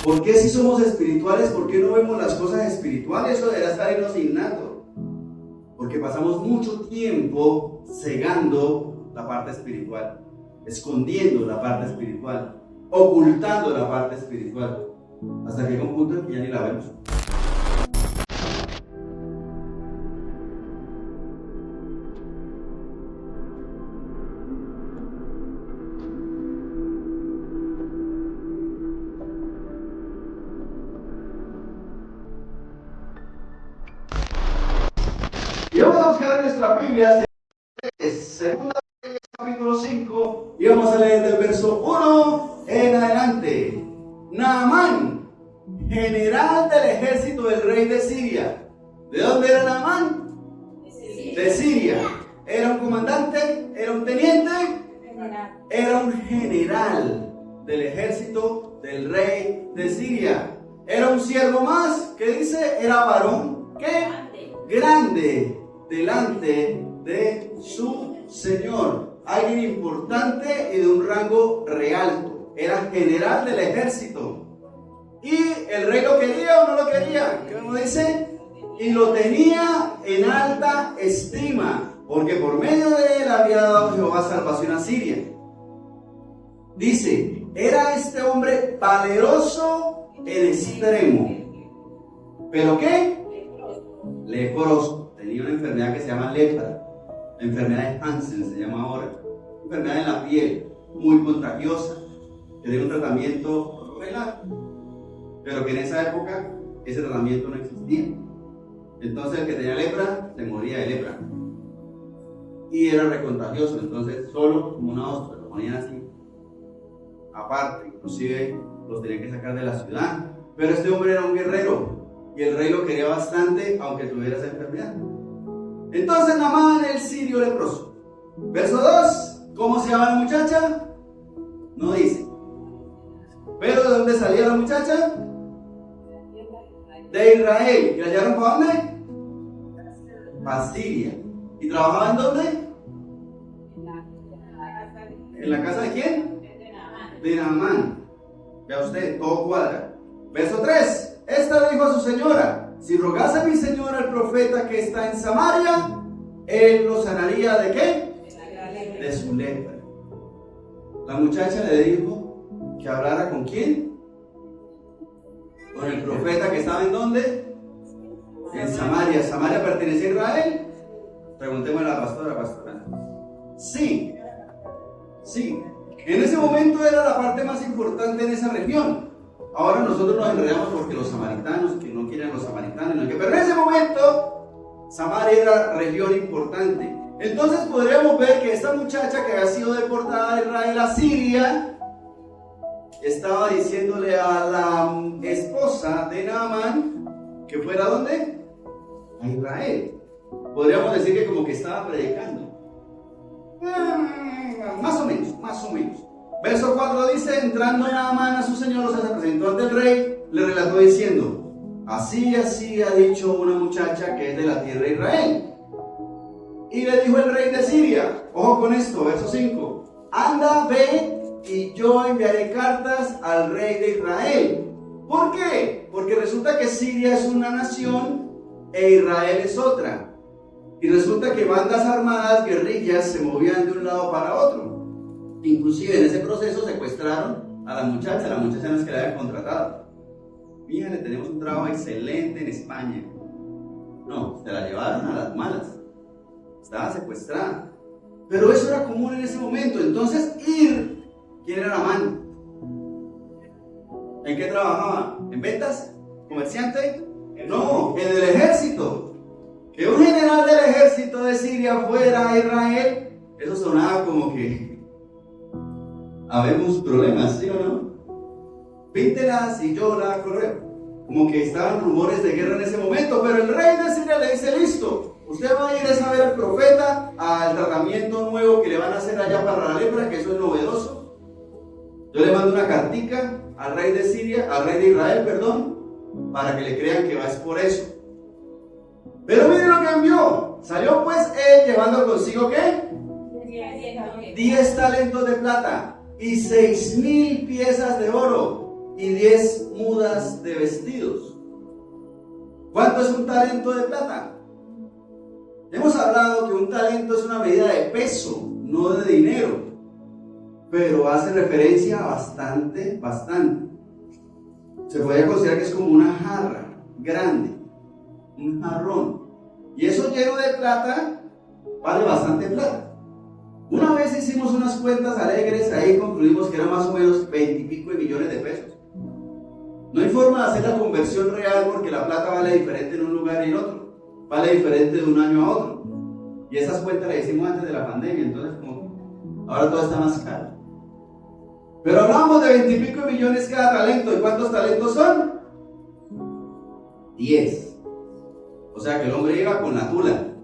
¿Por qué si somos espirituales, por qué no vemos las cosas espirituales? Eso debería estar en nos innato. Porque pasamos mucho tiempo cegando la parte espiritual, escondiendo la parte espiritual, ocultando la parte espiritual, hasta que llega un punto en que ya ni la vemos. Y vamos a buscar en nuestra Biblia, segunda capítulo 5, y vamos a leer del verso 1 en adelante. Naamán, general del ejército del rey de Siria. ¿De dónde era Naamán? De Siria. ¿Era un comandante? ¿Era un teniente? Era un general del ejército del rey de Siria. Era un siervo más, ¿qué dice? Era varón, ¿qué? Grande delante de su señor. Alguien importante y de un rango re alto. Era general del ejército. ¿Y el rey lo quería o no lo quería? ¿Qué nos dice? Y lo tenía en alta estima, porque por medio de él había dado Jehová salvación a Siria. Dice, era este hombre valeroso en extremo. ¿Pero qué? Leproso. Tenía una enfermedad que se llama lepra. La enfermedad de Hansen se llama ahora. Enfermedad en la piel, muy contagiosa, que tiene un tratamiento real, pero que en esa época ese tratamiento no existía. Entonces el que tenía lepra se moría de lepra y era recontagioso. Entonces solo como una ostra lo ponían así aparte, inclusive los tenían que sacar de la ciudad. Pero este hombre era un guerrero y el rey lo quería bastante aunque tuviera esa enfermedad. Entonces Naamán el sirio leproso. Verso 2. ¿Cómo se llama la muchacha? No dice. ¿Pero de dónde salía la muchacha? De Israel. ¿Y la llevaron para dónde? Para Siria. ¿Y trabajaba en dónde? ¿En la casa de quién? De Naamán. Vea usted, todo cuadra. Verso 3. Esta dijo a su señora: si rogase a mi señora al profeta que está en Samaria, él lo sanaría ¿de qué? De su lepra. La muchacha le dijo que hablara ¿con quién? Con el profeta que estaba ¿en dónde? En Samaria. ¿Samaria pertenecía a Israel? Preguntémosle a la pastora. Sí. En ese momento era la parte más importante en esa región. Ahora nosotros nos enredamos porque los samaritanos, que no quieren los samaritanos, pero en ese momento Samaria era región importante. Entonces podríamos ver que esta muchacha que había sido deportada de Israel a Siria estaba diciéndole a la esposa de Naamán que fuera ¿dónde? A Israel. Podríamos decir que como que estaba predicando. Más o menos. Verso 4 dice: entrando Naamán a su señor, se presentó ante el rey, le relató diciendo: así ha dicho una muchacha que es de la tierra de Israel. Y le dijo el rey de Siria, ojo con esto, verso 5: anda, ve, y yo enviaré cartas al rey de Israel. ¿Por qué? Porque resulta que Siria es una nación e Israel es otra. Y resulta que bandas armadas, guerrillas, se movían de un lado para otro. Inclusive en ese proceso secuestraron a la muchacha no es que la habían contratado. Fíjate, tenemos un trabajo excelente en España. No, se la llevaron a las malas. Estaba secuestrada. Pero eso era común en ese momento. Entonces, ¿quién era Naamán? ¿En qué trabajaba? ¿En ventas? ¿Comerciante? No, en el ejército. Que un general del ejército de Siria fuera a Israel, eso sonaba como que habemos problemas, ¿sí o no? Píntelas y yo la correo. Como que estaban rumores de guerra en ese momento, pero el rey de Siria le dice: listo, usted va a ir a ver al profeta, al tratamiento nuevo que le van a hacer allá para la lepra, que eso es novedoso. Yo le mando una cartica al rey de Siria, al rey de Israel, perdón, para que le crean que va es por eso. Pero miren lo que envió. Salió pues él llevando consigo ¿qué? 10 talentos de plata y 6,000 piezas de oro. y 10 mudas de vestidos. ¿Cuánto es un talento de plata? Hemos hablado que un talento es una medida de peso, no de dinero, pero hace referencia a bastante. Se podría considerar que es como una jarra grande, un jarrón, y eso lleno de plata vale bastante plata. Una vez hicimos unas cuentas alegres, ahí concluimos que eran más o menos 20 y pico de millones de pesos. No hay forma de hacer la conversión real porque la plata vale diferente en un lugar y en otro, vale diferente de un año a otro, y esas cuentas las hicimos antes de la pandemia, entonces como ahora todo está más caro. Pero hablamos de 20 y pico de millones cada talento. ¿Y cuántos talentos son? 10. O sea que el hombre iba con la tula.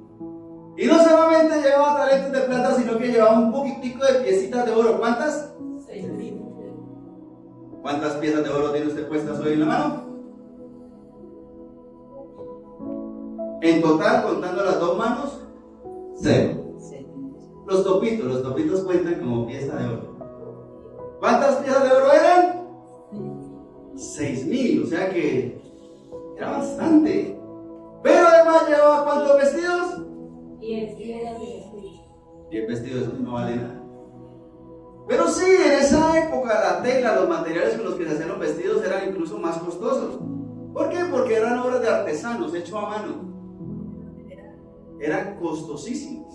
Y no solamente llevaba talentos de plata, sino que llevaba un poquitico de piecitas de oro. ¿Cuántas? 6.000. ¿Cuántas piezas de oro tiene usted puestas hoy en la mano? En total, contando las dos manos, 0. Los topitos cuentan como pieza de oro. ¿Cuántas piezas de oro eran? 6.000, o sea que era bastante. Pero además llevaba ¿cuántos vestidos? 10. 10 vestidos, eso no vale nada. Pero sí, en esa época la tela, los materiales con los que se hacían los vestidos eran incluso más costosos. ¿Por qué? Porque eran obras de artesanos, hecho a mano. Eran costosísimas.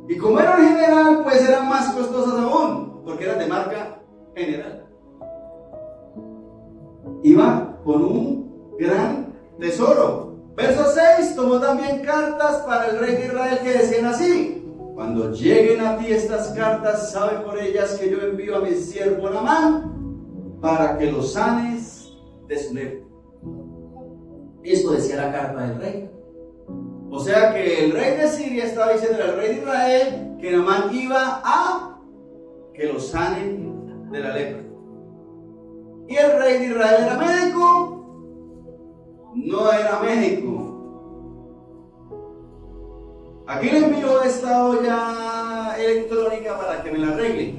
Y como eran general, pues eran más costosas aún, porque eran de marca general. Iba con un gran tesoro. Verso 6, tomó también cartas para el rey de Israel que decían así: cuando lleguen a ti estas cartas, sabe por ellas que yo envío a mi siervo Naamán para que lo sanes de su lepra. Esto decía la carta del rey. O sea que el rey de Siria estaba diciendo al rey de Israel que Naamán iba a que lo sanen de la lepra. ¿Y el rey de Israel era médico? No era médico. Aquí le envío esta olla electrónica para que me la arregle.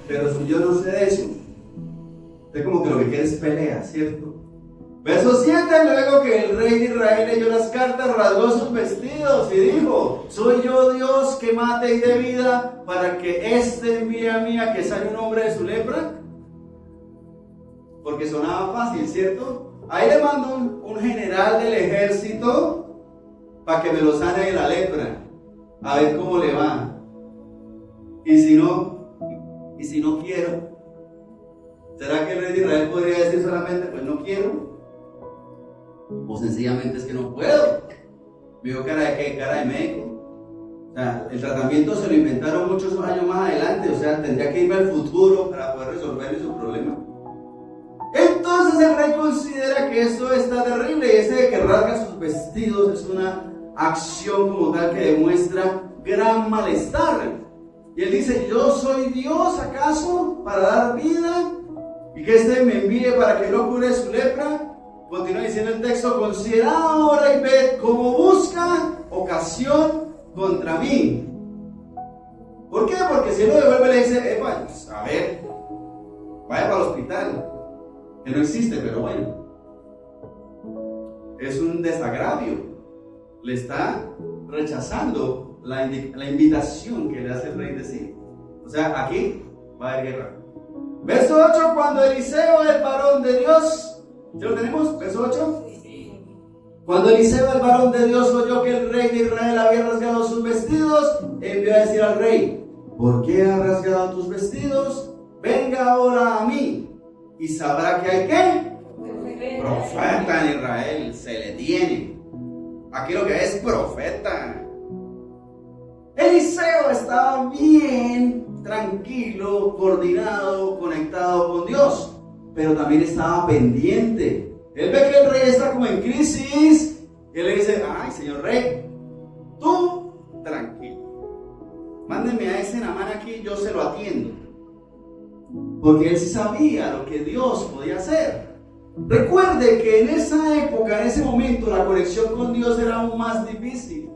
Pero si yo no sé de eso, usted como que lo que quiere es pelea, ¿cierto? Verso 7, luego que el rey de Israel leyó las cartas, rasgó sus vestidos y dijo: ¿soy yo Dios que mate y dé vida para que éste envíe a mí a que sane un hombre de su lepra? Porque sonaba fácil, ¿cierto? Ahí le mando un general del ejército para que me lo sane de la lepra, a ver cómo le va. Y si no quiero, ¿será que el rey de Israel podría decir solamente, pues no quiero? O sencillamente es que no puedo. ¿Vio cara de qué? Cara de médico. O sea, el tratamiento se lo inventaron muchos años más adelante. O sea, tendría que irme al futuro para poder resolverle su problema. Entonces el rey considera que esto está terrible, y ese de que rasga sus vestidos es una acción como tal que demuestra gran malestar. Y él dice: ¿yo soy Dios acaso para dar vida? Y que este me envíe para que no cure su lepra. Continúa diciendo el texto: considera ahora y ved cómo busca ocasión contra mí. ¿Por qué? Porque si él lo devuelve le dice: pues, a ver, vaya para el hospital, que no existe, pero bueno, es un desagravio. Le está rechazando la invitación que le hace el rey de Siria. O sea, aquí va a haber guerra. Verso 8, cuando Eliseo, el varón de Dios, ¿ya lo tenemos? Verso 8. Cuando Eliseo, el varón de Dios, oyó que el rey de Israel había rasgado sus vestidos, envió a decir al rey: ¿por qué has rasgado tus vestidos? Venga ahora a mí, y sabrá que hay ¿qué? Profeta en Israel, se le tiene. Aquí lo que es profeta. Eliseo estaba bien, tranquilo, coordinado, conectado con Dios, pero también estaba pendiente. Él ve que el rey está como en crisis, y él le dice: ay, señor rey, tú tranquilo, mándeme a ese Naamán aquí, yo se lo atiendo. Porque él sí sabía lo que Dios podía hacer. Recuerde que en esa época, en ese momento, la conexión con Dios era aún más difícil.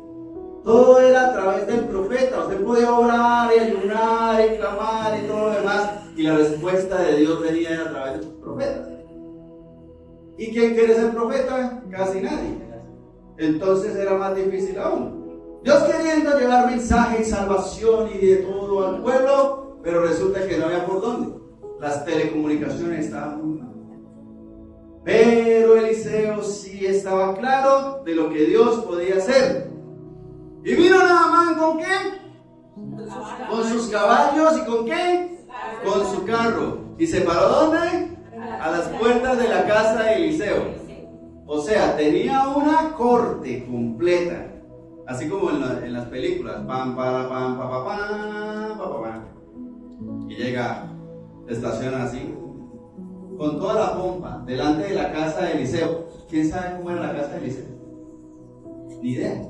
Todo era a través del profeta. Usted podía orar y ayunar y clamar y todo lo demás, Y la respuesta de Dios venía a través de sus profetas. ¿Y quién quiere ser profeta? Casi nadie. Entonces era más difícil aún. Dios queriendo llevar mensaje y salvación y de todo al pueblo, pero resulta que no había por dónde. Las telecomunicaciones estaban muy mal. Pero Eliseo sí estaba claro de lo que Dios podía hacer. ¿Y vino Naamán con qué? Con sus caballos. ¿Y con qué? Con su carro. ¿Y se paró dónde? A las puertas de la casa de Eliseo. O sea, tenía una corte completa. Así como en las películas. Pam, para, pam, pa, pa, pam, pa, pa, pam. Y llega, estaciona así, con toda la pompa, delante de la casa de Eliseo. ¿Quién sabe cómo era la casa de Eliseo? Ni idea.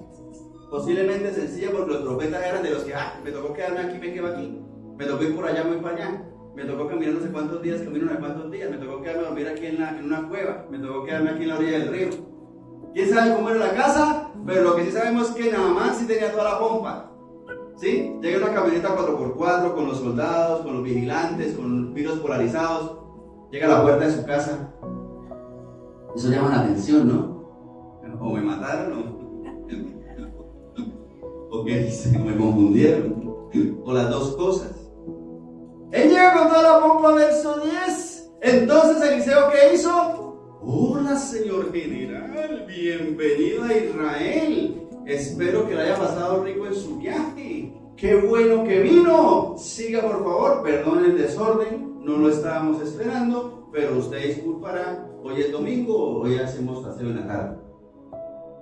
Posiblemente sencilla, porque los profetas eran de los que, me tocó quedarme aquí, me quedo aquí. Me tocó ir por allá, me voy para allá. Me tocó caminar no sé cuántos días, camino no sé cuántos días. Me tocó quedarme a dormir aquí en una cueva. Me tocó quedarme aquí en la orilla del río. ¿Quién sabe cómo era la casa? Pero lo que sí sabemos es que Naamán sí tenía toda la pompa. ¿Sí? Llega una camioneta 4x4 con los soldados, con los vigilantes, con vidrios polarizados. Llega a la puerta de su casa. Eso llama la atención, ¿no? O me mataron o qué dice, me confundieron. O las dos cosas. Él llega con toda la pompa, verso 10. Entonces Eliseo, ¿qué hizo? Hola, señor general, bienvenido a Israel. Espero que le haya pasado rico en su viaje. ¡Qué bueno que vino! Siga, por favor, perdone el desorden, no lo estábamos esperando, pero usted disculpará, hoy es domingo, hoy hacemos paseo en la tarde.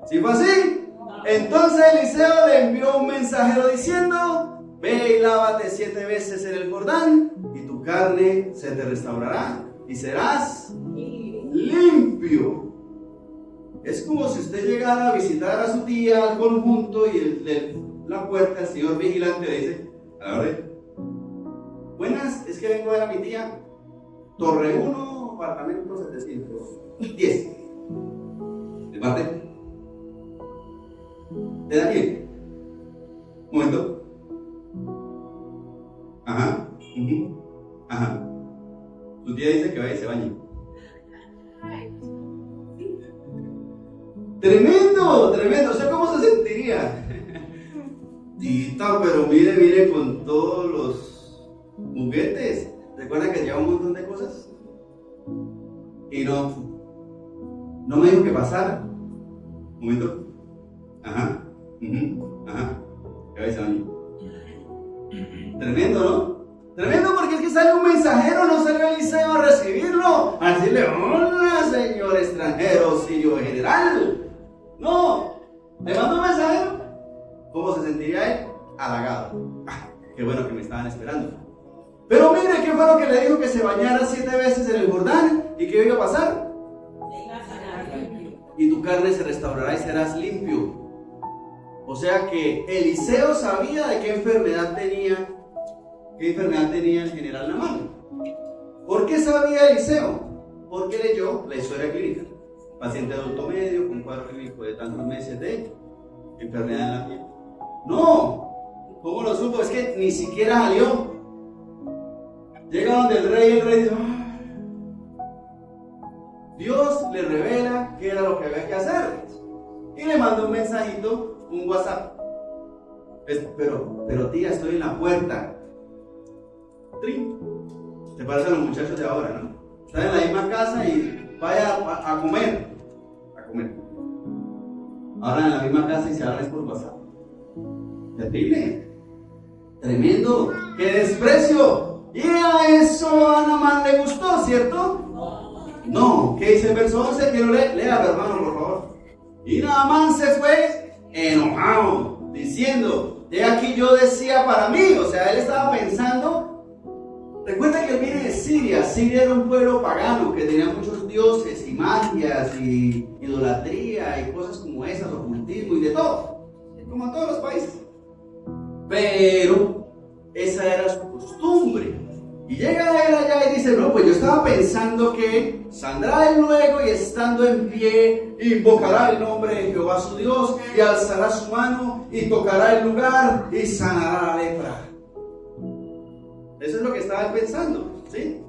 ¿Sí fue así? Entonces Eliseo le envió un mensajero diciendo: ve y lávate 7 veces en el Jordán, y tu carne se te restaurará, y serás limpio. Es como si usted llegara a visitar a su tía al conjunto y la puerta, el señor vigilante le dice: a ver, buenas, es que vengo a ver a mi tía, Torre 1, apartamento 710. ¿De parte? ¿De Daniel? Un momento. Ajá. Ajá. Su tía dice que vaya y se bañe. Tremendo, tremendo. O sea, ¿cómo se sentiría? Tita, pero mire con todos los juguetes. ¿Recuerda que lleva un montón de cosas? Y no me dijo que pasara. Un momento. Ajá. Ajá. Que vaya y se bañe. Tremendo, ¿no? Tremendo, porque es que sale un mensajero, no sale Eliseo a recibirlo, a decirle: hola, señor extranjero, sirio general. No, le manda un mensajero. ¿Cómo se sentiría él? Halagado. Qué bueno que me estaban esperando. Pero mire, ¿qué fue lo que le dijo? Que se bañara 7 veces en el Jordán. ¿Y qué iba a pasar? Y tu carne se restaurará y serás limpio. O sea que Eliseo sabía de qué enfermedad tenía el general Naamán. ¿Por qué sabía Eliseo? Porque leyó la historia clínica. Paciente adulto medio con cuadro clínico de tantos meses de enfermedad en la piel. No, ¿cómo lo supo? Es que ni siquiera salió. Llega donde el rey dice: Dios le revela qué era lo que había que hacer. Y le manda un mensajito, un WhatsApp. Pero tía, estoy en la puerta. ¡Trin! Se parece a los muchachos de ahora, ¿no? Están en la misma casa y vaya a comer. Ahora en la misma casa y se habla por WhatsApp. Terrible. Tremendo. ¡Qué desprecio! Y a eso a Naamán le gustó, ¿cierto? No. ¿Qué dice el verso 11? Quiero léalo, hermano, por favor. Y Naamán se fue enojado, diciendo: he aquí yo decía para mí. O sea, él estaba pensando. Recuerda que él viene de Siria. Siria era un pueblo pagano que tenía muchos dioses y magias y idolatría y cosas como esas, ocultismo y de todo, como en todos los países. Pero esa era su costumbre. Y llega él allá y dice: no, pues yo estaba pensando que saldrá él luego y estando en pie invocará el nombre de Jehová su Dios y alzará su mano y tocará el lugar y sanará la lepra. Eso es lo que estaba pensando. ¿Sí?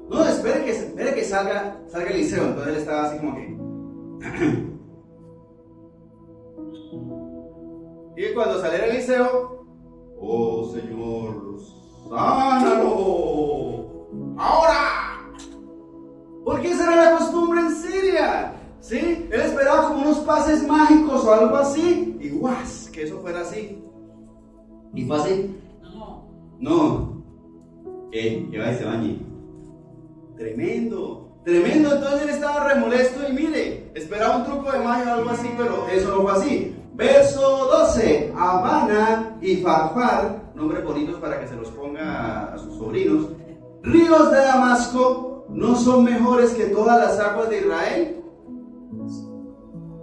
No, espere que salga Eliseo. Entonces él estaba así como que. Y cuando saliera Eliseo, oh Señor, sánalo. Ahora. Porque esa era la costumbre en Siria. ¿Sí? Él esperaba como unos pases mágicos o algo así. Y guas, que eso fuera así. ¿Y fue así? No. Que va y se bañe. Tremendo. Entonces él estaba remolesto y mire, esperaba un truco de magia o algo así, pero eso no fue así. Verso 12. Abana y Farfar, nombres bonitos para que se los ponga a sus sobrinos. Ríos de Damasco no son mejores que todas las aguas de Israel.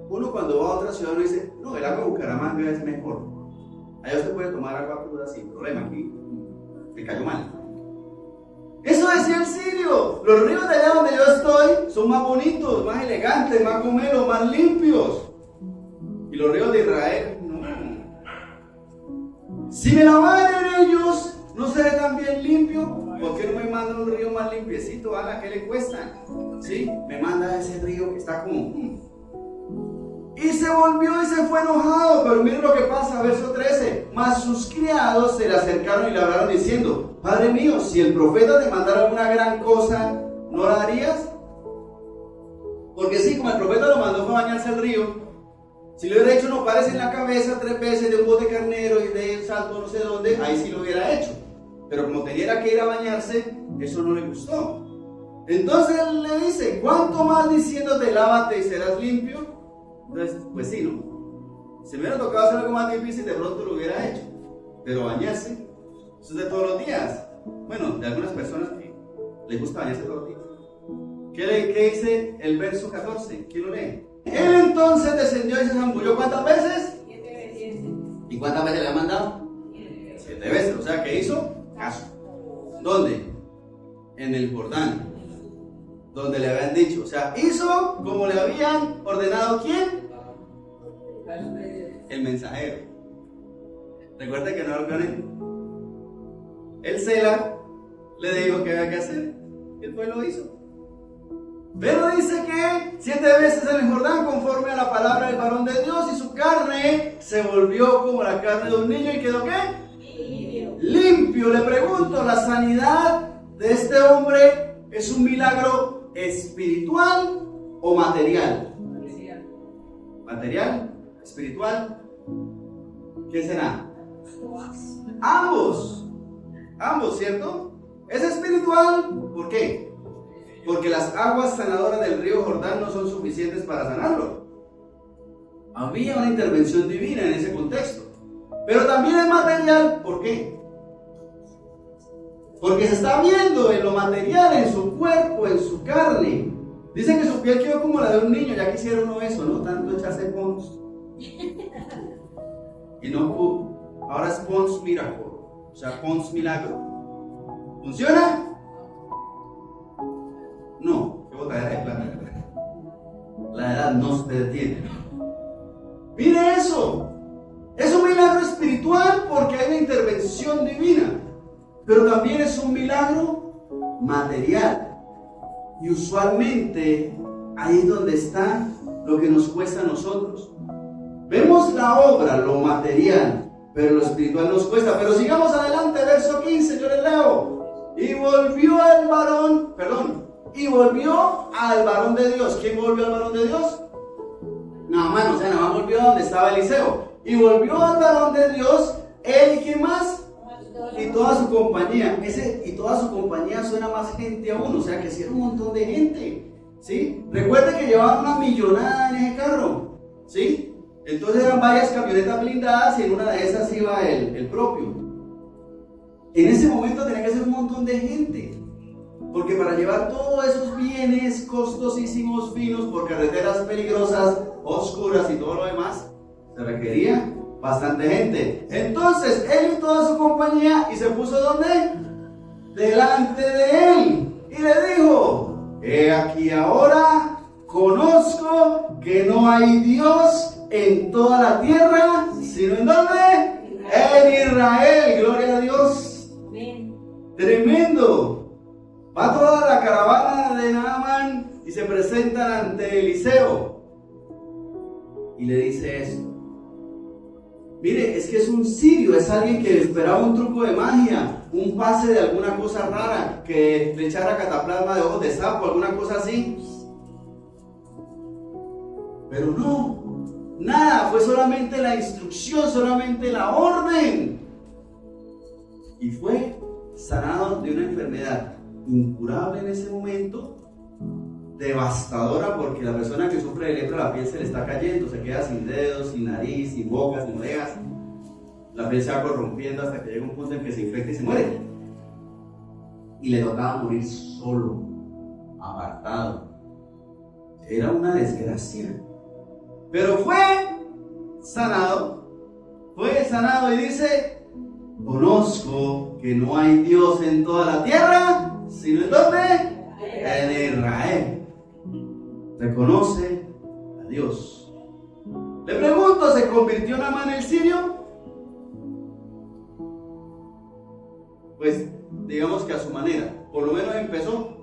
Uno cuando va a otra ciudad no dice, no, el agua de Bucaramanga es mejor. Allá usted puede tomar agua pura sin problema, aquí me cayó mal. Eso decía el sirio. Los ríos de allá donde yo estoy son más bonitos, más elegantes, más gomelos, más limpios. Y los ríos de Israel, no. Si me lavaren ellos, ¿no seré también limpio? ¿Por qué no me mandan un río más limpiecito? ¿A qué le cuesta? ¿Sí? Me manda ese río que está como... Y se volvió y se fue enojado. Pero miren lo que pasa, verso 13. Mas sus criados se le acercaron y le hablaron diciendo, Padre mío, si el profeta te mandara alguna gran cosa, ¿no la harías? Porque sí, como el profeta lo mandó fue a bañarse al río, si le hubiera hecho no pares en la cabeza 3 veces de un bote carnero y de un salto no sé dónde, ahí sí lo hubiera hecho. Pero como tenía que ir a bañarse, eso no le gustó. Entonces él le dice, ¿cuánto más diciéndote lávate y serás limpio? Entonces, pues sí, ¿no? Si me hubiera tocado hacer algo más difícil, de pronto lo hubiera hecho. Pero bañarse, eso es de todos los días. Bueno, de algunas personas que les gusta bañarse todos los días. ¿Qué dice el verso 14? ¿Quién lo lee? Él entonces descendió y se zambulló ¿cuántas veces? 7 veces. ¿Y cuántas veces le ha mandado? 7 veces. O sea, ¿qué hizo? Caso. ¿Dónde? En el Jordán. Donde le habían dicho. O sea, hizo como le habían ordenado. ¿Quién? El mensajero. Recuerda que no lo gané. El Sela le dijo que había que hacer. Y él lo hizo. Pero dice que 7 veces en el Jordán, conforme a la palabra del varón de Dios, y su carne se volvió como la carne de un niño y quedó ¿qué? Limpio. Le pregunto, ¿la sanidad de este hombre es un milagro espiritual o material? ¿Material? ¿Espiritual? ¿Qué será? Ambos, ¿cierto? Es espiritual, ¿por qué? Porque las aguas sanadoras del río Jordán no son suficientes para sanarlo. Había una intervención divina en ese contexto. Pero también es material, ¿por qué? Porque se está viendo en lo material, en su cuerpo, en su carne. Dicen que su piel quedó como la de un niño, ya quisiera uno eso, no tanto echarse Pons. Y no, ahora es Pons Miracle, o sea, Pons Milagro. ¿Funciona? No, qué botadera de plata. La edad no se detiene. Mire eso. Es un milagro espiritual porque hay una intervención divina. Pero también es un milagro material. Y usualmente ahí es donde está lo que nos cuesta a nosotros. Vemos la obra, lo material, pero lo espiritual nos cuesta. Pero sigamos adelante, verso 15, yo les leo. Y volvió al varón de Dios. ¿Quién volvió al varón de Dios? Naamán, o sea, Naamán volvió a donde estaba Eliseo. Y volvió al varón de Dios, él y ¿quién más? Y toda su compañía. Y toda su compañía suena más gente aún, o sea que sí era un montón de gente. ¿Sí? Recuerda que llevaban una millonada en ese carro. ¿Sí? Entonces eran varias camionetas blindadas y en una de esas iba el propio. En ese momento tenía que ser un montón de gente. Porque para llevar todos esos bienes costosísimos, finos, por carreteras peligrosas, oscuras y todo lo demás, se requería bastante gente. Entonces, él y toda su compañía, y se puso ¿dónde? Delante de él. Y le dijo, he aquí ahora conozco que no hay Dios en toda la tierra, sino ¿en dónde? En Israel. Gloria a Dios. Tremendo. Va toda la caravana de Naamán y se presentan ante Eliseo. Y le dice esto. Mire, es que es un sirio, es alguien que esperaba un truco de magia, un pase de alguna cosa rara, que le echara cataplasma de ojos de sapo, alguna cosa así. Pero no, nada, fue solamente la instrucción, solamente la orden. Y fue sanado de una enfermedad incurable en ese momento, devastadora, porque la persona que sufre de lepra, la piel se le está cayendo, se queda sin dedos, sin nariz, sin boca, sin orejas. La piel se va corrompiendo hasta que llega un punto en que se infecta y se muere. Y le tocaba morir solo, apartado. Era una desgracia. Pero fue sanado y dice: conozco que no hay Dios en toda la tierra, sino en ¿dónde? En Israel. Reconoce a Dios. Le pregunto, ¿se convirtió Naamán el sirio? Pues digamos que a su manera, por lo menos empezó.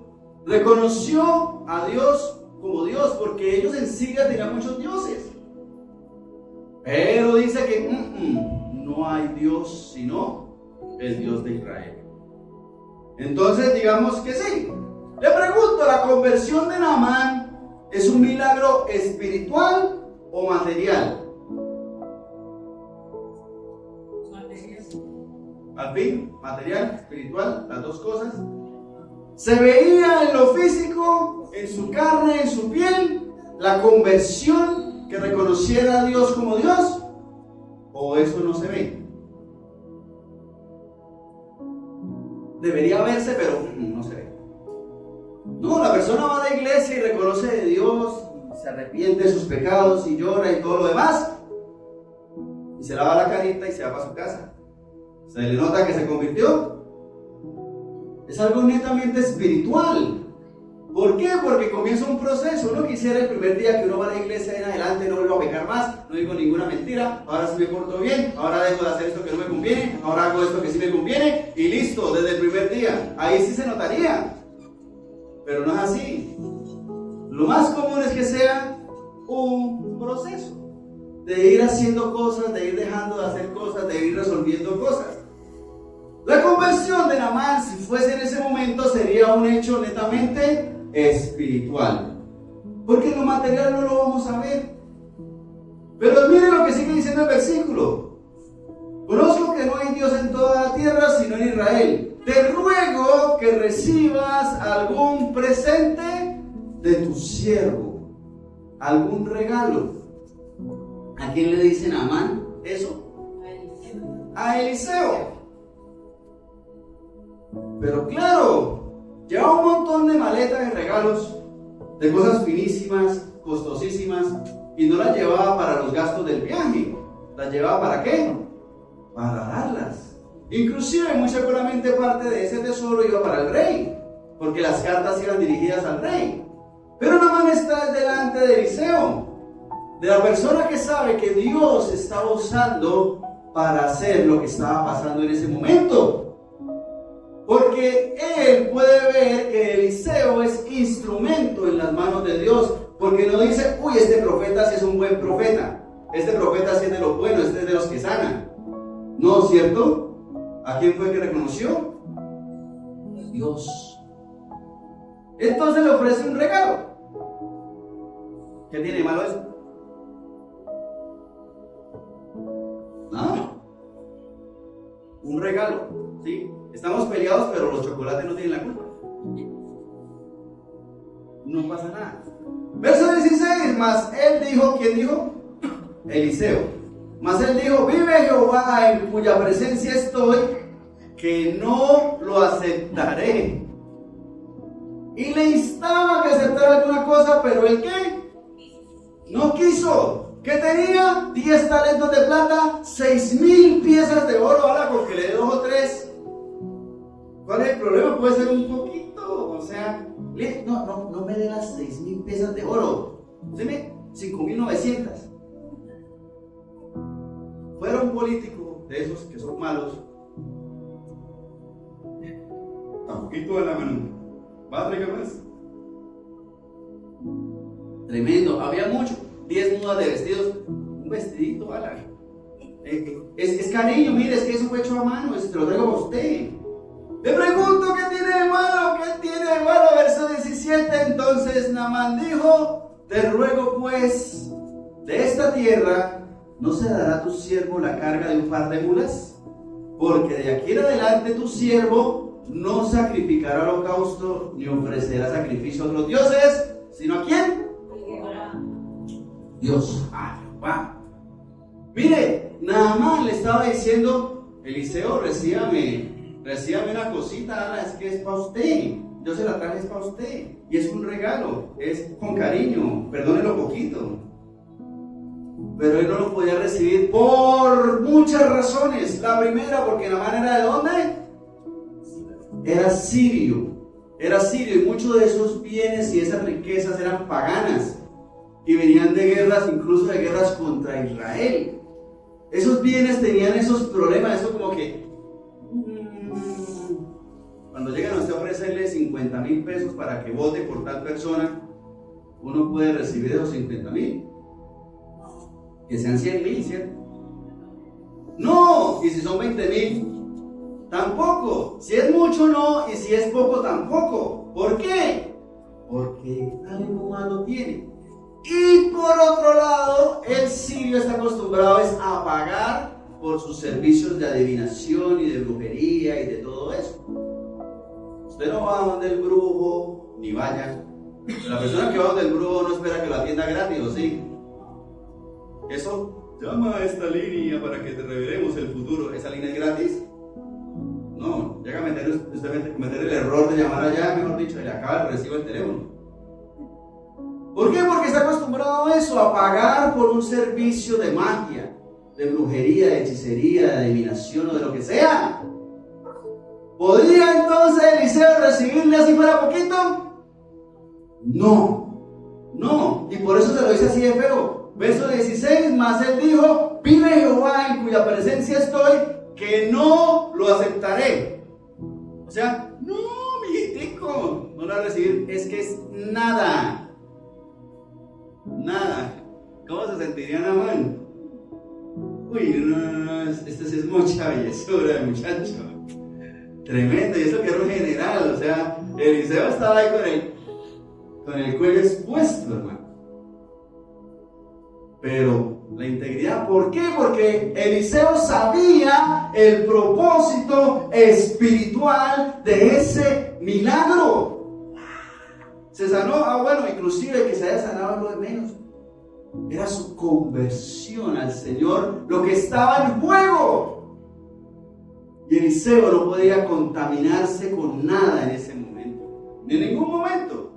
Reconoció a Dios como Dios, porque ellos en Siria tenían muchos dioses. Pero dice que no hay Dios sino el Dios de Israel. Entonces digamos que sí. Le pregunto, ¿la conversión de Naamán es un milagro espiritual o material? Al fin, material, espiritual, las dos cosas. ¿Se veía en lo físico, en su carne, en su piel, la conversión, que reconociera a Dios como Dios? ¿O eso no se ve? Debería verse, pero no se ve. No, la persona va a la iglesia y reconoce de Dios, se arrepiente de sus pecados y llora y todo lo demás, y se lava la carita y se va para su casa. ¿Se le nota que se convirtió? Es algo netamente espiritual. ¿Por qué? Porque comienza un proceso. Uno quisiera el primer día que uno va a la iglesia en adelante, no vuelvo a pecar más, no digo ninguna mentira, ahora sí me porto bien, ahora dejo de hacer esto que no me conviene, ahora hago esto que sí me conviene, y listo, desde el primer día. Ahí sí se notaría. Pero no es así. Lo más común es que sea un proceso de ir haciendo cosas, de ir dejando de hacer cosas, de ir resolviendo cosas. La conversión de Naamán, si fuese en ese momento, sería un hecho netamente espiritual, porque en lo material no lo vamos a ver. Pero miren lo que sigue diciendo el versículo: conozco que no hay Dios en toda la tierra sino en Israel. Te ruego que recibas algún presente de tu siervo, algún regalo. ¿A quién le dice Naamán eso? A Eliseo. Pero claro, lleva un montón de maletas de regalos, de cosas finísimas, costosísimas, y no las llevaba para los gastos del viaje. ¿Las llevaba para qué? Para darlas. Inclusive muy seguramente parte de ese tesoro iba para el rey, porque las cartas iban dirigidas al rey. Pero Naamán está delante de Eliseo, de la persona que sabe que Dios estaba usando para hacer lo que estaba pasando en ese momento. Porque él puede ver que Eliseo es instrumento en las manos de Dios. Porque no dice, uy, este profeta sí es un buen profeta, este profeta sí es de los buenos, este es de los que sanan. No, ¿cierto? ¿A quién fue que reconoció? Dios. Entonces le ofrece un regalo. ¿Qué tiene de malo eso? Nada. Un regalo, ¿sí? Estamos peleados, pero los chocolates no tienen la culpa. No pasa nada. Verso 16, mas él dijo, ¿quién dijo? Eliseo. Mas él dijo, vive Jehová en cuya presencia estoy, que no lo aceptaré. Y le instaba que aceptara alguna cosa, pero ¿el qué? No quiso. ¿Qué tenía? 10 talentos de plata, 6,000 piezas de oro. Ahora con que le dé 2 o 3. ¿Cuál es el problema? Puede ser un poquito, o sea, no me dé las 6,000 piezas de oro, deme 5,900. Fuera un político de esos que son malos, tan poquito de la mano, ¿Va a traer más? Tremendo, había mucho. 10 mudas de vestidos. Un vestidito, ala. Es cariño, mire, es que eso fue hecho a mano, te lo traigo para usted. Le pregunto, ¿qué tiene de malo? ¿Qué tiene de malo? Verso 17. Entonces Naamán dijo: te ruego pues, de esta tierra no se dará a tu siervo la carga de un par de mulas, porque de aquí en adelante tu siervo no sacrificará holocausto ni ofrecerá sacrificio a otros dioses, sino ¿a quién? Dios, a Jehová. Mire, Naamán le estaba diciendo: Eliseo, recíbame una cosita, es que es para usted. Yo se la traje, es para usted. Y es un regalo, es con cariño, perdónelo poquito. Pero él no lo podía recibir por muchas razones. La primera, porque Naamán era ¿de dónde? Era sirio. Era sirio, y muchos de esos bienes y esas riquezas eran paganas. Y venían de guerras, incluso de guerras contra Israel. Esos bienes tenían esos problemas, eso como que cuando llegan a usted a ofrecerle 50,000 pesos para que vote por tal persona, uno puede recibir esos 50,000. Que sean 100,000, ¿cierto? No, y si son 20,000, tampoco. Si es mucho, no, y si es poco, tampoco. ¿Por qué? Porque algo malo tiene. Y por otro lado, el sirio está acostumbrado a pagar por sus servicios de adivinación y de brujería y de todo eso. Usted no va donde el brujo, ni vaya. La persona que va donde el brujo no espera que lo atienda gratis, ¿o sí? Eso, llama a esta línea para que te revelemos el futuro. ¿Esa línea es gratis? No, llega a meter el error de llamar allá, mejor dicho, y le acaba el recibo del teléfono. ¿Por qué? Porque está acostumbrado a eso, a pagar por un servicio de magia, de brujería, de hechicería, de adivinación o de lo que sea. ¿Podría entonces Eliseo recibirle así fuera poquito? No, y por eso se lo dice así de feo. Verso 16, más él dijo: vive Jehová en cuya presencia estoy, que no lo aceptaré. O sea, no, mijitico, no lo va a recibir, es que es nada. ¿Cómo se sentiría Naamán? Uy, no, este sí es mucha bellezura de muchacho. Tremendo, y eso que era un general, o sea, Eliseo estaba ahí con el cuello expuesto, hermano. Pero la integridad, ¿por qué? Porque Eliseo sabía el propósito espiritual de ese milagro. Se sanó, bueno, inclusive que se haya sanado lo de menos. Era su conversión al Señor lo que estaba en juego. Y Eliseo no podía contaminarse con nada en ese momento, ni en ningún momento,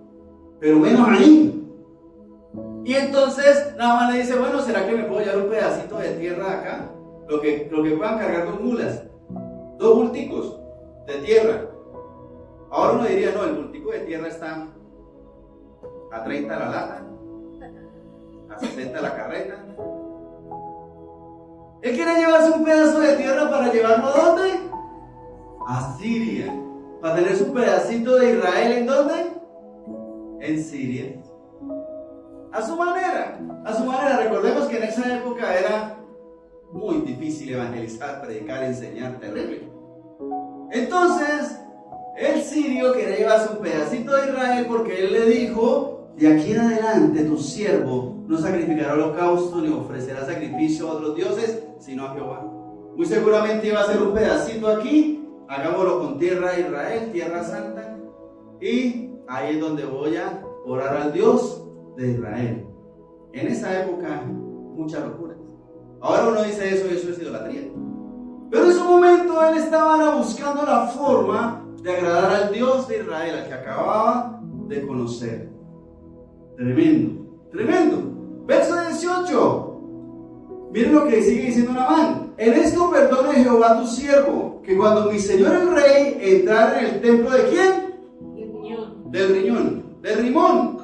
pero menos ahí. Y entonces Naamán le dice: bueno, ¿será que me puedo llevar un pedacito de tierra de acá? Lo que puedan cargar 2 mulas, 2 bulticos de tierra. Ahora uno diría: no, el bultico de tierra está a 30 la lata, a 60 la carreta. Él quiere llevarse un pedazo de tierra para llevarlo ¿a dónde? A Siria. Para tener su pedacito de Israel, ¿en dónde? En Siria. A su manera. Recordemos que en esa época era muy difícil evangelizar, predicar, enseñar, terrible. Entonces, el sirio quería llevarse un pedacito de Israel porque él le dijo: de aquí en adelante tu siervo no sacrificará holocausto ni ofrecerá sacrificio a otros dioses, sino a Jehová. Muy seguramente iba a ser un pedacito aquí. Hagámoslo con tierra de Israel, tierra santa. Y ahí es donde voy a orar al Dios de Israel. En esa época, mucha locura. Ahora uno dice eso es idolatría. Pero en su momento él estaba buscando la forma de agradar al Dios de Israel, al que acababa de conocer. Tremendo. Verso 18. Miren lo que sigue diciendo Naamán: en esto perdone Jehová tu siervo, que cuando mi señor el rey entrara en el templo ¿de quién? Del Rimón.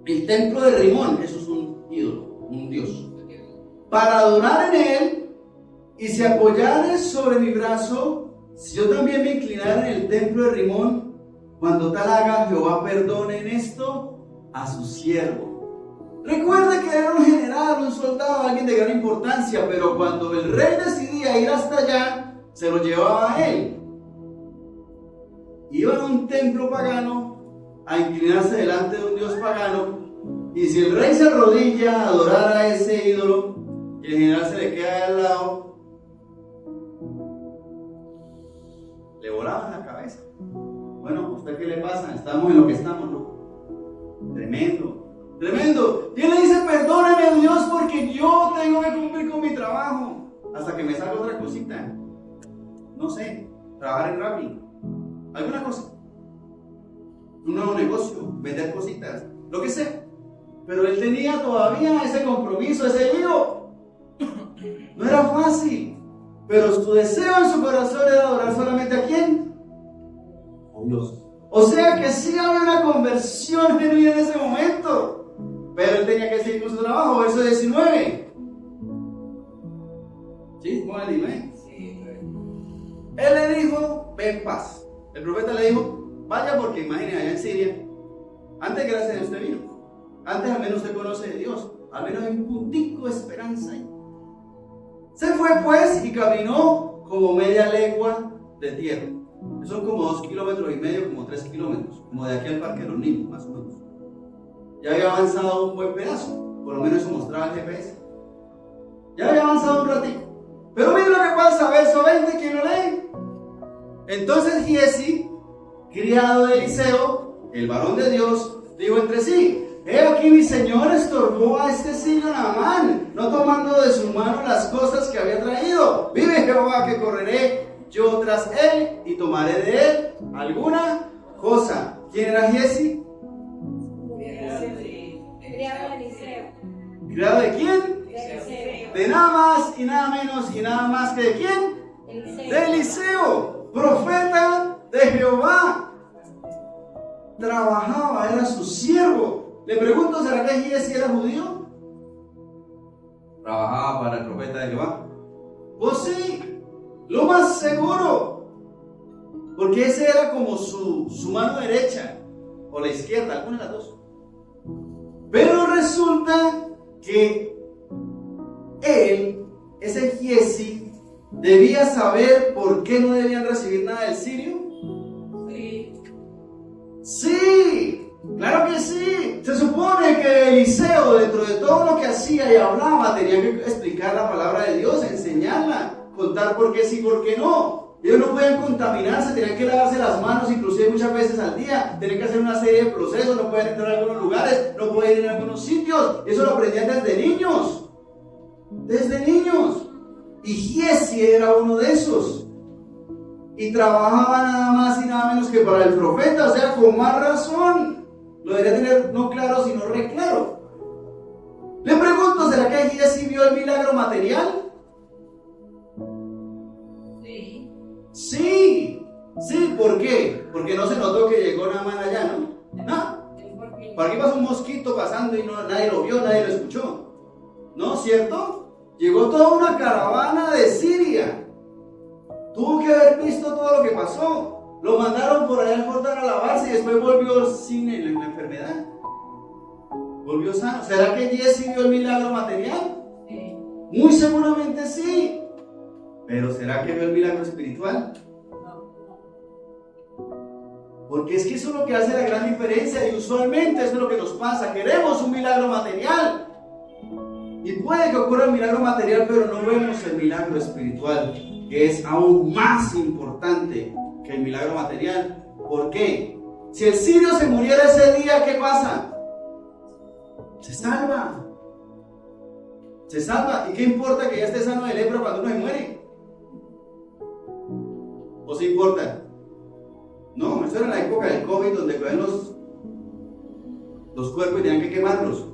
El templo de Rimón, eso es un ídolo, un dios. Para adorar en él, y se apoyare sobre mi brazo, si yo también me inclinara en el templo de Rimón, Cuando tal haga, Jehová perdone en esto a su siervo. Recuerde que era un general, un soldado, alguien de gran importancia, pero cuando el rey decidía ir hasta allá, se lo llevaba a él. Iba a un templo pagano a inclinarse delante de un dios pagano, y si el rey se arrodilla a adorar a ese ídolo y el general se le queda al lado, le volaban la cabeza. Bueno, ¿a usted qué le pasa? Estamos en lo que estamos, ¿no? Tremendo, tremendo. Y él le dice: perdóneme, Dios, porque yo tengo que cumplir con mi trabajo hasta que me salga otra cosita. No sé, trabajar en Rappi, alguna cosa, un nuevo negocio, vender cositas, lo que sea. Pero él tenía todavía ese compromiso, ese lío. No era fácil, pero su deseo en su corazón era adorar solamente ¿a quién? A Dios. O sea que sí había una conversión genuina en ese momento, pero él tenía que seguir con su trabajo. Verso 19. ¿Sí? ¿Cómo le digo, Él le dijo: ve en paz. El profeta le dijo: vaya, porque imagínate, allá en Siria, antes gracias a usted vino. Antes al menos usted conoce de Dios. Al menos hay un puntico de esperanza ahí. Se fue pues y caminó como media legua de tierra. Son como 2,5 kilómetros, como 3 kilómetros. Como de aquí al Parque de los Niños, más o menos. Ya había avanzado un buen pedazo. Por lo menos eso mostraba el GPS. Ya había avanzado un ratito. Pero miren lo que pasa, verso 20, ¿quién lo lee? Entonces Giezi, criado de Eliseo, el varón de Dios, dijo entre sí: he aquí mi señor estorbó a este sirio Naamán, no tomando de su mano las cosas que había traído. Vive Jehová que correré yo tras él y tomaré de él alguna cosa. ¿Quién era Giezi? Criado de Eliseo. ¿Criado de quién? De Eliseo. De nada más y nada menos y nada más que de quién? Eliseo. De Eliseo, profeta de Jehová. Trabajaba, era su siervo. Le pregunto, ¿será que Giezi era judío? ¿Trabajaba para el profeta de Jehová? Pues sí, lo más seguro, porque ese era como su mano derecha o la izquierda, alguna de las dos. Pero resulta que él, ese Giezi, debía saber por qué no debían recibir nada del sirio. Sí, claro que sí. Se supone que Eliseo, dentro de todo lo que hacía y hablaba, tenía que explicar la palabra de Dios, enseñarla, contar por qué sí, por qué no. Ellos no podían contaminarse, tenían que lavarse las manos, inclusive muchas veces al día, tenían que hacer una serie de procesos, no pueden entrar a algunos lugares, no pueden ir a algunos sitios. Eso lo aprendían desde niños. Desde niños. Y Giezi era uno de esos. Y trabajaba nada más y nada menos que para el profeta, o sea, con más razón. Lo debería tener no claro, sino re claro. Le pregunto, ¿será que Giezi vio el milagro material? Sí. Sí, ¿por qué? Porque no se notó que llegó Naamán allá, ¿no? ¿No? Por aquí pasó un mosquito pasando y nadie lo vio, nadie lo escuchó. ¿No? ¿Cierto? Llegó toda una caravana de Siria. Tuvo que haber visto todo lo que pasó. Lo mandaron por allá al Jordán a lavarse y después volvió sin la enfermedad. Volvió sano. ¿Será que Giezi vio el milagro material? Sí. Muy seguramente sí. Pero ¿será que vio el milagro espiritual? Porque es que eso es lo que hace la gran diferencia y usualmente eso es lo que nos pasa. Queremos un milagro material. Y puede que ocurra el milagro material, pero no vemos el milagro espiritual, que es aún más importante que el milagro material. ¿Por qué? Si el sirio se muriera ese día, ¿qué pasa? Se salva. Se salva. ¿Y qué importa que ya esté sano de lepra cuando uno se muere? ¿O sí importa? No, eso era en la época del COVID, donde cogen los cuerpos y tenían que quemarlos.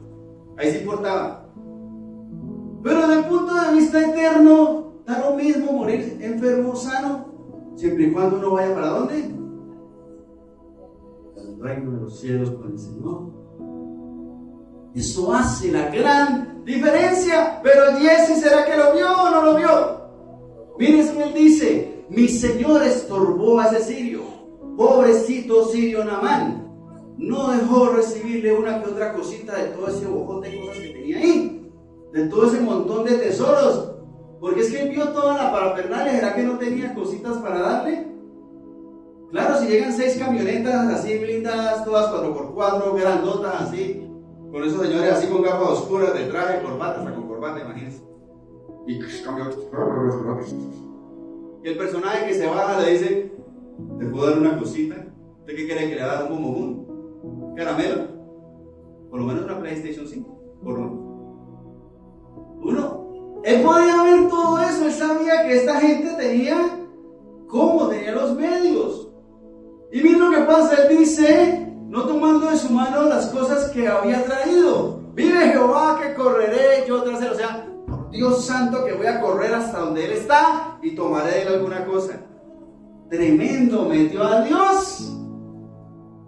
Ahí sí importaba. Pero desde el punto de vista eterno, da lo mismo morir enfermo o sano, siempre y cuando uno vaya ¿para dónde? Al reino de los cielos con el Señor. Eso hace la gran diferencia. Pero Giezi, ¿será que lo vio o no lo vio? Miren, él dice: mi Señor estorbó a ese sirio. pobrecito sirio Naamán, no dejó recibirle una que otra cosita de todo ese bojote de cosas que tenía ahí, de todo ese montón de tesoros, porque es que él vio toda la parafernalia. ¿Será que no tenía cositas para darle? Claro, si llegan 6 camionetas así blindadas, todas 4x4, grandotas así, con esos señores así con gafas oscuras de traje, corbata, hasta con corbata, imagínense. Y el personaje que se baja le dice: ¿te puedo dar una cosita? ¿Usted qué quiere que le haga? ¿Un bombón? ¿Caramelo? Por lo menos una PlayStation 5. Por uno. Él podía ver todo eso. Él sabía que esta gente tenía los medios. Y miren lo que pasa. Él dice, no tomando de su mano las cosas que había traído: vive Jehová que correré yo tras él. O sea, por Dios santo que voy a correr hasta donde él está y tomaré de él alguna cosa. Tremendo, metió a Dios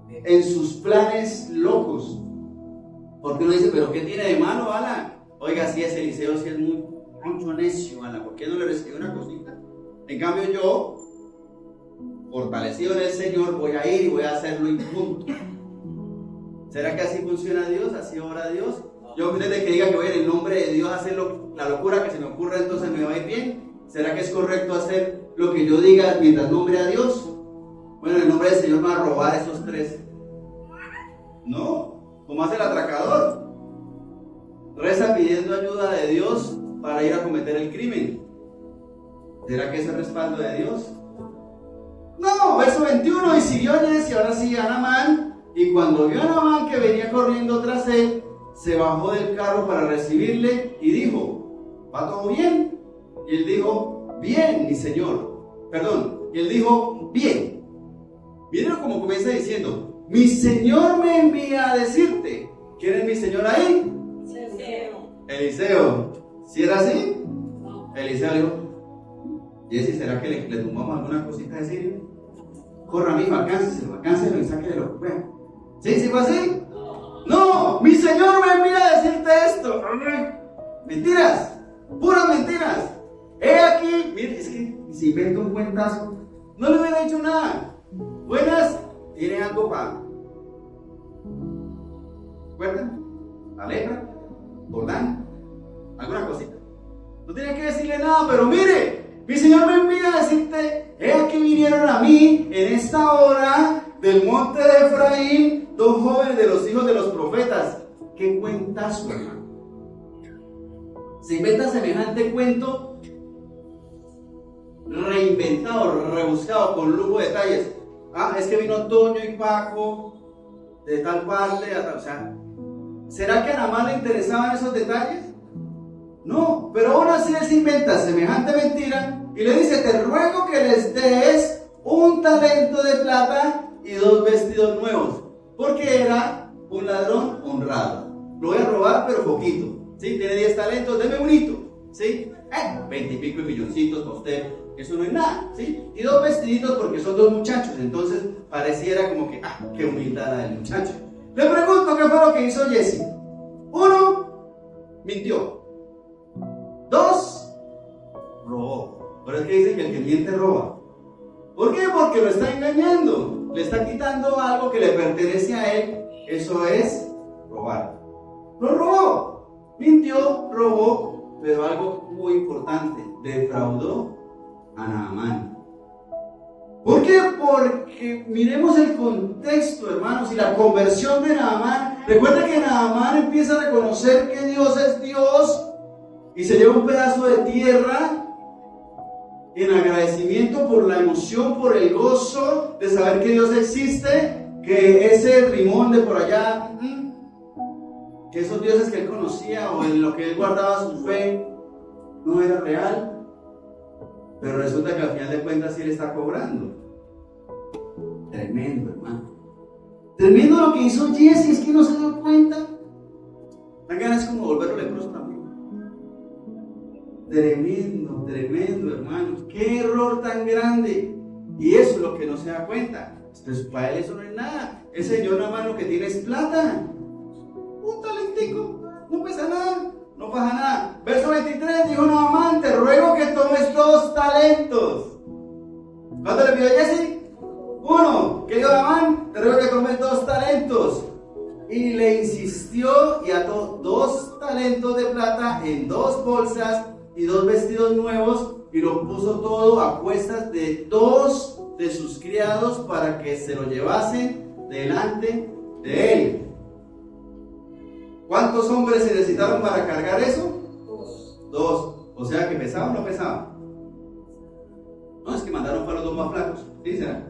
en sus planes locos. Porque uno dice, ¿pero qué tiene de malo, Alan? Oiga, si es Eliseo, si es mucho necio, Alan, ¿por qué no le recibe una cosita? En cambio yo, fortalecido en el Señor, voy a ir y voy a hacerlo y punto. ¿Será que así funciona Dios? ¿Así obra Dios? Yo desde que diga que voy en el nombre de Dios a hacer la locura que se me ocurra, entonces me va a ir bien. ¿Será que es correcto hacer lo que yo diga mientras nombre a Dios? Bueno, en el nombre del Señor me va a robar esos 3. No, como hace el atracador. Reza pidiendo ayuda de Dios para ir a cometer el crimen. ¿Será que es el respaldo de Dios? No, verso 21, y siguió y ahora sigue a Naamán, y cuando vio a Naamán que venía corriendo tras él, se bajó del carro para recibirle y dijo: ¿va todo bien? Y él dijo: bien, mi señor. Perdón, y él dijo: bien. Miren cómo comienza diciendo: mi señor me envía a decirte. ¿Quién es mi señor ahí? Eliseo. ¿Si era así? No. Eliseo dijo: Jessy, ¿será que le tumbamos alguna cosita de Sirio? Corra, mi vacáncelo y sáquelo. Bueno. ¿Sí fue así? No, mi señor me envía a decirte esto. Mentiras, puras mentiras. He aquí, mire, es que si invento un cuentazo, no le hubiera dicho nada. Buenas, tiene algo para. ¿Recuerdan? Alegra, Jordán, alguna cosita. No tenía que decirle nada, pero mire, mi Señor me envía a decirte: he aquí vinieron a mí en esta hora del monte de Efraín 2 jóvenes de los hijos de los profetas. ¿Qué cuentazo, hermano? Se inventa semejante cuento reinventado, rebuscado, con lujo de detalles. Ah, es que vino Toño y Paco de tal parte, o sea, ¿será que a Naamán le interesaban esos detalles? No, pero aún así él se inventa semejante mentira y le dice: te ruego que les des 1 talento de plata y 2 vestidos nuevos, porque era un ladrón honrado. Lo voy a robar, pero poquito. ¿Sí? Tiene 10 talentos, deme un hito. ¿Sí? 20 y pico milloncitos para usted, eso no es nada. ¿Sí? Y 2 vestiditos porque son 2 muchachos. Entonces pareciera como que, qué humildad la del muchacho. Le pregunto qué fue lo que hizo Jessy. 1, mintió. 2, robó. Pero es que dicen que el que miente roba. ¿Por qué? Porque lo está engañando. Le está quitando algo que le pertenece a él. Eso es robar. Lo robó. Mintió, robó, pero algo muy importante: defraudó a Naamán. ¿Por qué? Porque miremos el contexto, hermanos, y la conversión de Naamán. Recuerda que Naamán empieza a reconocer que Dios es Dios y se lleva un pedazo de tierra en agradecimiento por la emoción, por el gozo de saber que Dios existe, que ese Rimón de por allá, que esos dioses que él conocía o en lo que él guardaba su fe no era real. Pero resulta que al final de cuentas sí le está cobrando. Tremendo, hermano. Tremendo lo que hizo Jessy, es que no se dio cuenta. Dan ganas como volverlo leproso también. Tremendo, tremendo, hermano. Qué error tan grande. Y eso es lo que no se da cuenta. Pues para él eso no es nada. El Señor nada más lo que tiene es plata. Un talentico, no pesa nada, no pasa nada. Verso 23, dijo Naamán: te ruego que tomes 2 talentos. ¿Cuánto le pidió Jessy? 1. 1. ¿Qué dio Amán? Te ruego que tomes 2 talentos. Y le insistió y ató 2 talentos de plata en 2 bolsas y 2 vestidos nuevos y lo puso todo a cuestas de 2 de sus criados para que se lo llevasen delante de él. ¿Cuántos hombres se necesitaron para cargar eso? 2. O sea que pesaba o no pesaba. No, es que mandaron para los 2 más flacos. ¿Sí será?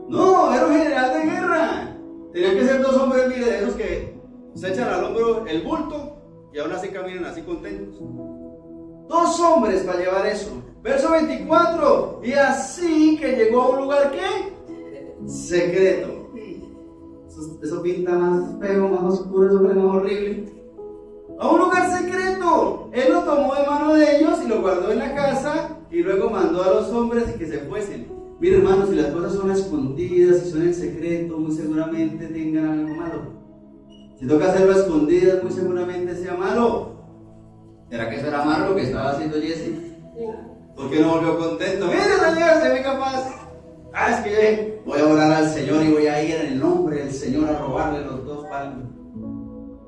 No, era un general de guerra. Tenían que ser 2 hombres, mire, de esos que se echan al hombro el bulto y aún así caminan así contentos. 2 hombres para llevar eso. Verso 24. Y así que llegó a un lugar, ¿qué? Secreto. Eso pinta más feo, más oscuro, eso fue más horrible. A un lugar secreto. Él lo tomó de mano de ellos y lo guardó en la casa y luego mandó a los hombres y que se fuesen. Mire, hermanos, si las cosas son escondidas, si son en secreto, muy seguramente tengan algo malo. Si toca hacerlo a escondidas, muy seguramente sea malo. ¿Será que eso era malo lo que estaba haciendo Jesse? ¿Por qué no volvió contento? Mire, Señor, se ve capaz. Es que voy a orar al Señor y voy a ir en el nombre del Señor a robarle los 2 palos.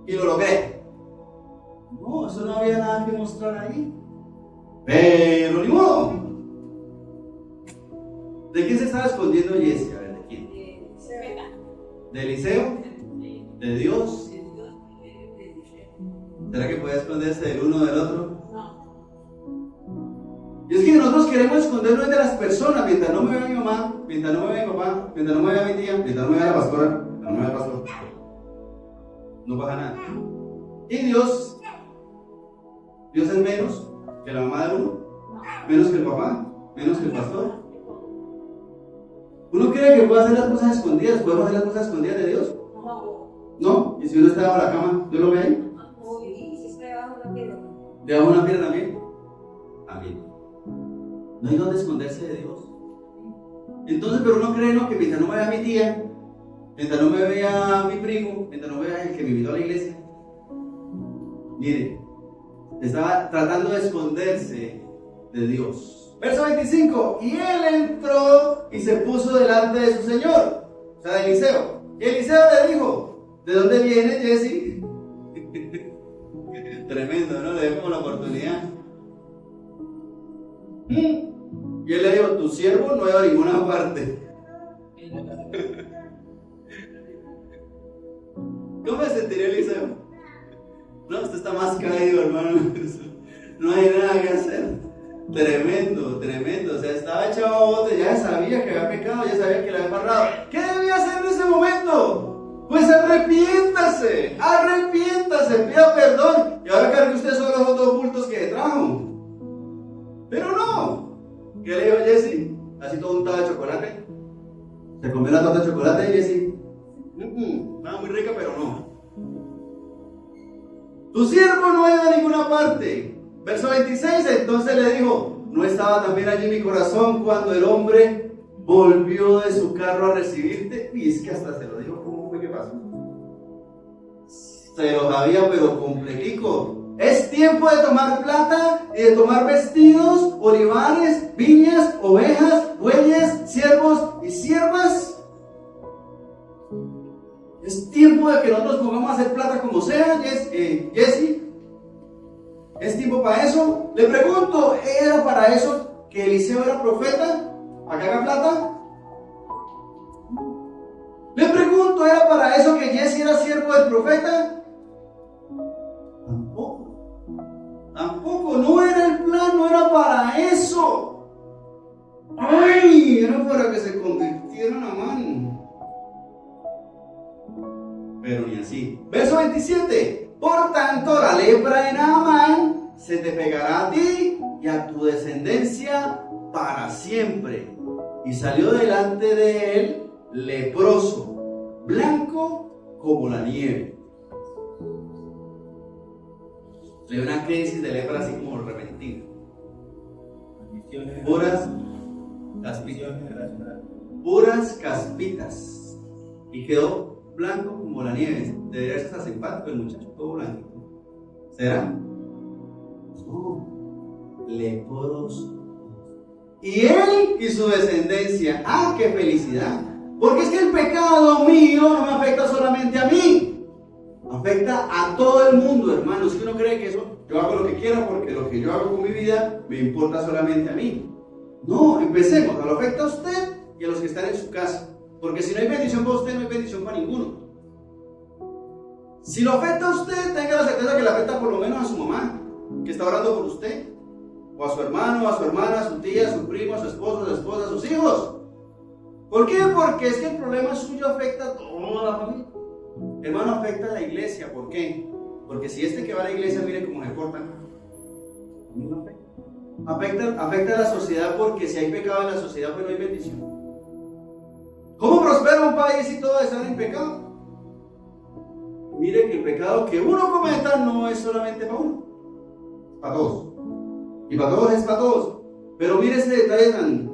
Y lo logré. No, eso no había nada que mostrar ahí. Pero ni modo. ¿De quién se estaba escondiendo Jesse? A ver, ¿de quién? ¿De Eliseo? ¿De Dios? ¿Será que puede esconderse del uno o del otro? Y es que nosotros queremos escondernos de las personas. Mientras no me vea mi mamá, mientras no me vea mi papá, mientras no me vea mi tía, mientras no me vea la pastora, mientras no me vea el pastor, no pasa nada. Y Dios es menos que la mamá de uno, menos que el papá, menos que el pastor. ¿Uno cree que puede hacer las cosas escondidas? ¿Podemos hacer las cosas escondidas de Dios? ¿No? ¿Y si uno está debajo de la cama, Dios lo ve ahí? ¿Y si está debajo de una piedra? ¿Debajo de una piedra también? También. No hay donde esconderse de Dios. Entonces, pero uno cree, ¿no?, que mientras no me vea mi tía, mientras no me vea mi primo, mientras no me vea el que me invitó a la iglesia, mire, estaba tratando de esconderse de Dios. Verso 25. Y él entró y se puso delante de su señor, o sea, de Eliseo. Y Eliseo le dijo: ¿de dónde viene, Jesse? Tremendo, ¿no? Le dio como la oportunidad. Y él le dijo: tu siervo no ha ido a ninguna parte. ¿Cómo se sentiría Eliseo? No, usted está más caído, hermano. No hay nada que hacer. Tremendo, tremendo. O sea, estaba echado a bote, ya sabía que había pecado, ya sabía que le había embarrado. ¿Qué debía hacer en ese momento? Pues arrepiéntase, pida perdón. Y ahora cargue usted solo los 2 bultos que trajo. Pero no. ¿Qué le dijo Jesse? Así todo untado de chocolate. ¿Se comió la torta de chocolate, Jesse? Estaba muy rica, pero no. Tu siervo no ha ido a ninguna parte. Verso 26, entonces le dijo: ¿no estaba también allí mi corazón cuando el hombre volvió de su carro a recibirte? Y es que hasta se lo dijo. ¿Cómo fue que pasó? Se lo sabía, pero completico. Es tiempo de tomar plata y de tomar vestidos, olivares, viñas, ovejas, bueyes, siervos y siervas. Es tiempo de que nosotros pongamos a hacer plata como sea, Jesse. ¿Es tiempo para eso? Le pregunto, ¿era para eso que Eliseo era profeta? ¿Para que haga plata? Le pregunto, ¿era para eso que Jesse era siervo del profeta? Tampoco, no era el plan, no era para eso. ¡Ay! Era para que se convirtiera en Amán. Pero ni así. Verso 27. Por tanto, la lepra en Amán se te pegará a ti y a tu descendencia para siempre. Y salió delante de él leproso, blanco como la nieve. Le dio una crisis de lepra así como repentina. Puras caspitas. Y quedó blanco como la nieve. Debería ser simpático el muchacho, todo blanco. ¿Será? No. Leproso. y él y su descendencia. ¡Ah, qué felicidad! Porque es que el pecado mío no me afecta solamente a mí, afecta a todo el mundo, hermanos. Si uno cree que eso, yo hago lo que quiera porque lo que yo hago con mi vida me importa solamente a mí. No, empecemos, lo afecta a usted y a los que están en su casa. Porque si no hay bendición para usted, no hay bendición para ninguno. Si lo afecta a usted, tenga la certeza que le afecta por lo menos a su mamá, que está orando por usted, o a su hermano, a su hermana, a su tía, a su primo, a su esposo, a su esposa, a sus hijos. ¿Por qué? Porque es que el problema suyo afecta a toda la familia. Hermano, afecta a la iglesia. ¿Por qué? Porque si este que va a la iglesia, mire cómo se porta, afecta a la sociedad, porque si hay pecado en la sociedad, pues no hay bendición. ¿Cómo prospera un país si todos están en pecado? Mire que el pecado que uno cometa no es solamente para uno, es para todos. Y para todos es para todos. Pero mire ese detalle tan...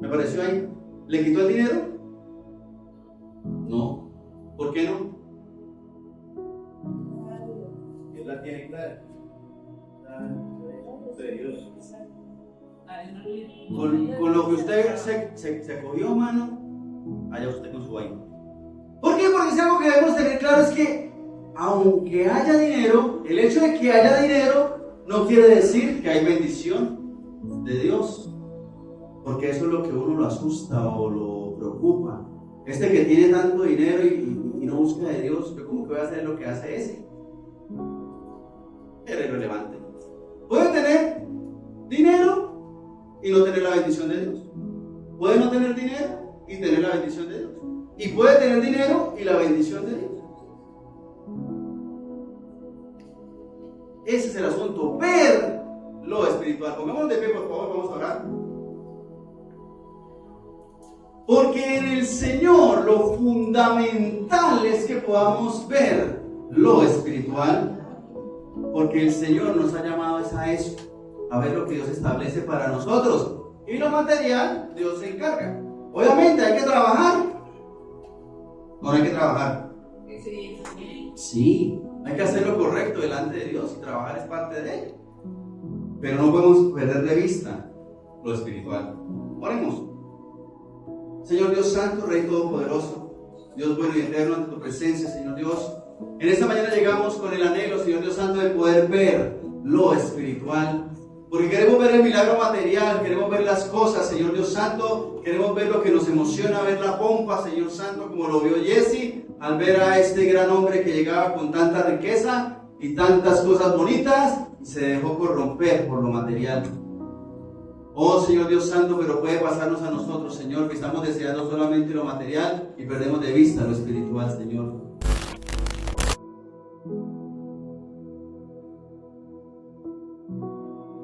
me pareció ahí. ¿Le quitó el dinero? No. ¿Por qué no? Él la tiene clara. De Dios. Con lo que usted se cogió, mano, allá usted con su vaina. ¿Por qué? Porque si algo que debemos tener claro es que aunque haya dinero, el hecho de que haya dinero no quiere decir que hay bendición de Dios. Porque eso es lo que uno lo asusta o lo preocupa. Este que tiene tanto dinero y no busca de Dios, yo como que voy a hacer lo que hace ese. Era irrelevante. Puede tener dinero y no tener la bendición de Dios. Puede no tener dinero y tener la bendición de Dios. Y puede tener dinero y la bendición de Dios. Ese es el asunto, ver lo espiritual. Pongámonos de pie, por favor, vamos a orar. Porque en el Señor lo fundamental es que podamos ver lo espiritual. Porque el Señor nos ha llamado a eso, a ver lo que Dios establece para nosotros. Y lo material, Dios se encarga. Obviamente hay que trabajar. No hay que trabajar. Sí, hay que hacer lo correcto delante de Dios y trabajar es parte de Él. Pero no podemos perder de vista lo espiritual. Oremos. Señor Dios Santo, Rey Todopoderoso, Dios bueno y eterno, ante tu presencia, Señor Dios. En esta mañana llegamos con el anhelo, Señor Dios Santo, de poder ver lo espiritual. Porque queremos ver el milagro material, queremos ver las cosas, Señor Dios Santo. Queremos ver lo que nos emociona, ver la pompa, Señor Santo, como lo vio Jesse al ver a este gran hombre que llegaba con tanta riqueza y tantas cosas bonitas y se dejó corromper por lo material. Oh Señor Dios Santo, pero puede pasarnos a nosotros, Señor, que estamos deseando solamente lo material y perdemos de vista lo espiritual, Señor.